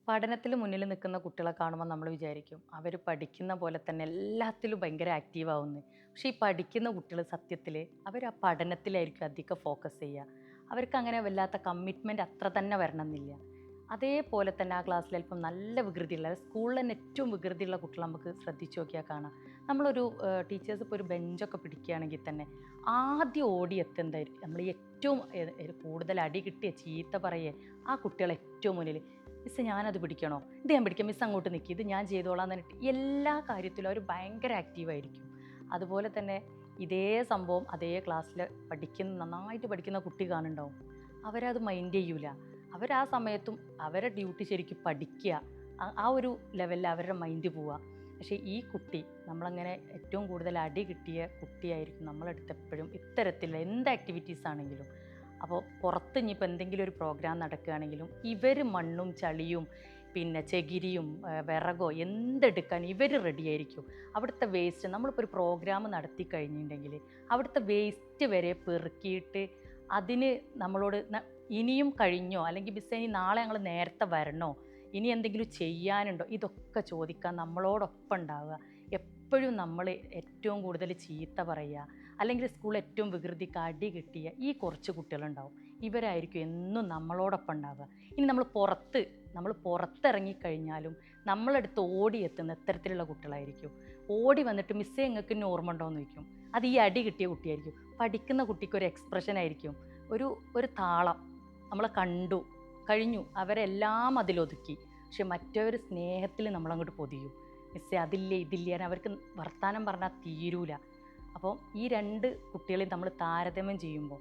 പഠനത്തിൽ മുന്നിൽ നിൽക്കുന്ന കുട്ടികളെ കാണുമ്പോൾ നമ്മൾ വിചാരിക്കും അവർ പഠിക്കുന്ന പോലെ തന്നെ എല്ലാത്തിലും ഭയങ്കര ആക്റ്റീവ് ആവുന്നു. പക്ഷേ ഈ പഠിക്കുന്ന കുട്ടികൾ സത്യത്തിൽ അവർ ആ പഠനത്തിലായിരിക്കും അധികം ഫോക്കസ് ചെയ്യുക. അവർക്ക് അങ്ങനെ വല്ലാത്ത കമ്മിറ്റ്മെൻറ്റ് അത്ര തന്നെ വരണമെന്നില്ല. അതേപോലെ തന്നെ ആ ക്ലാസ്സിൽ അല്പം നല്ല വികൃതിയുള്ള സ്കൂളിൽ തന്നെ ഏറ്റവും വികൃതിയുള്ള കുട്ടികൾ നമുക്ക് ശ്രദ്ധിച്ച് നോക്കിയാൽ കാണാം. നമ്മളൊരു ടീച്ചേഴ്സ് ഇപ്പോൾ ഒരു ബെഞ്ചൊക്കെ പിടിക്കുകയാണെങ്കിൽ തന്നെ ആദ്യം ഓടിയെത്തുന്നതായിരിക്കും നമ്മൾ ഏറ്റവും കൂടുതൽ അടി കിട്ടിയ ചീത്ത പറയേ ആ കുട്ടികൾ ഏറ്റവും മുന്നിൽ. മിസ്സ് ഞാനത് പിടിക്കണോ, ഇത് ഞാൻ പിടിക്കാം, മിസ്സ് അങ്ങോട്ട് നിൽക്കി, ഇത് ഞാൻ ചെയ്തോളാം എന്ന് പറഞ്ഞിട്ട് എല്ലാ കാര്യത്തിലും അവർ ഭയങ്കര ആക്റ്റീവായിരിക്കും. അതുപോലെ തന്നെ ഇതേ സംഭവം അതേ ക്ലാസ്സിൽ നന്നായിട്ട് പഠിക്കുന്ന കുട്ടി കാണുന്നുണ്ടാവും. അവരത് മൈൻഡ് ചെയ്യൂല. അവരാ സമയത്തും അവരെ ഡ്യൂട്ടി ശരിക്കും പഠിക്കുക, ആ ഒരു ലെവലിൽ അവരുടെ മൈൻഡ് പോവുക. പക്ഷേ ഈ കുട്ടി നമ്മളങ്ങനെ ഏറ്റവും കൂടുതൽ അടി കിട്ടിയ കുട്ടിയായിരിക്കും നമ്മളെടുത്ത് എപ്പോഴും ഇത്തരത്തിലുള്ള എന്ത് ആക്ടിവിറ്റീസ് ആണെങ്കിലും. അപ്പോൾ പുറത്ത് ഇനിയിപ്പോൾ എന്തെങ്കിലും ഒരു പ്രോഗ്രാം നടക്കുകയാണെങ്കിലും ഇവർ മണ്ണും ചളിയും പിന്നെ ചകിരിയും വിറകോ എന്തെടുക്കാൻ ഇവർ റെഡിയായിരിക്കും. അവിടുത്തെ വേസ്റ്റ് നമ്മളിപ്പോൾ ഒരു പ്രോഗ്രാം നടത്തി കഴിഞ്ഞിട്ടുണ്ടെങ്കിൽ അവിടുത്തെ വേസ്റ്റ് വരെ പെറുക്കിയിട്ട് അതിന് നമ്മളോട് ഇനിയും കഴിഞ്ഞോ, അല്ലെങ്കിൽ മിസ്സേ ഇനി നാളെ ഞങ്ങൾ നേരത്തെ വരണോ, ഇനി എന്തെങ്കിലും ചെയ്യാനുണ്ടോ, ഇതൊക്കെ ചോദിക്കാൻ നമ്മളോടൊപ്പം ഉണ്ടാവുക. എപ്പോഴും നമ്മൾ ഏറ്റവും കൂടുതൽ ചീത്ത പറയുക, അല്ലെങ്കിൽ സ്കൂളിൽ ഏറ്റവും വികൃതിക്ക് അടി കിട്ടിയ ഈ കുറച്ച് കുട്ടികളുണ്ടാവും. ഇവരായിരിക്കും എന്നും നമ്മളോടൊപ്പം ഉണ്ടാവുക. ഇനി നമ്മൾ പുറത്തിറങ്ങിക്കഴിഞ്ഞാലും നമ്മളടുത്ത് ഓടിയെത്തുന്ന ഇത്തരത്തിലുള്ള കുട്ടികളായിരിക്കും. ഓടി വന്നിട്ട് മിസ്സേ നിങ്ങൾക്ക് ഇന്നെ ഓർമ്മ ഉണ്ടോ എന്ന് ചോദിക്കും. അത് ഈ അടി കിട്ടിയ കുട്ടിയായിരിക്കും. പഠിക്കുന്ന കുട്ടിക്ക് ഒരു എക്സ്പ്രഷൻ ആയിരിക്കും, ഒരു താളം. നമ്മളെ കണ്ടു കഴിഞ്ഞു, അവരെല്ലാം അതിലൊതുക്കി. പക്ഷെ മറ്റവർ സ്നേഹത്തിൽ നമ്മളങ്ങോട്ട് പൊതിയും. മിസ്സേ അതില്ലേ ഇതില്ലേ, അവർക്ക് വർത്താനം പറഞ്ഞാൽ തീരൂല. അപ്പോൾ ഈ രണ്ട് കുട്ടികളെയും നമ്മൾ താരതമ്യം ചെയ്യുമ്പോൾ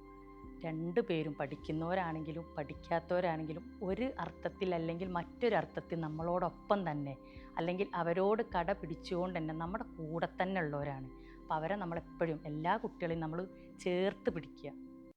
രണ്ടു പേരും പഠിക്കുന്നവരാണെങ്കിലും പഠിക്കാത്തവരാണെങ്കിലും ഒരു അർത്ഥത്തിൽ അല്ലെങ്കിൽ മറ്റൊരർത്ഥത്തിൽ നമ്മളോടൊപ്പം തന്നെ, അല്ലെങ്കിൽ അവരോട് കട പിടിച്ചുകൊണ്ട് തന്നെ നമ്മുടെ കൂടെ തന്നെ ഉള്ളവരാണ്. അപ്പോൾ അവരെ നമ്മളെപ്പോഴും എല്ലാ കുട്ടികളെയും നമ്മൾ ചേർത്ത് പിടിക്കുക.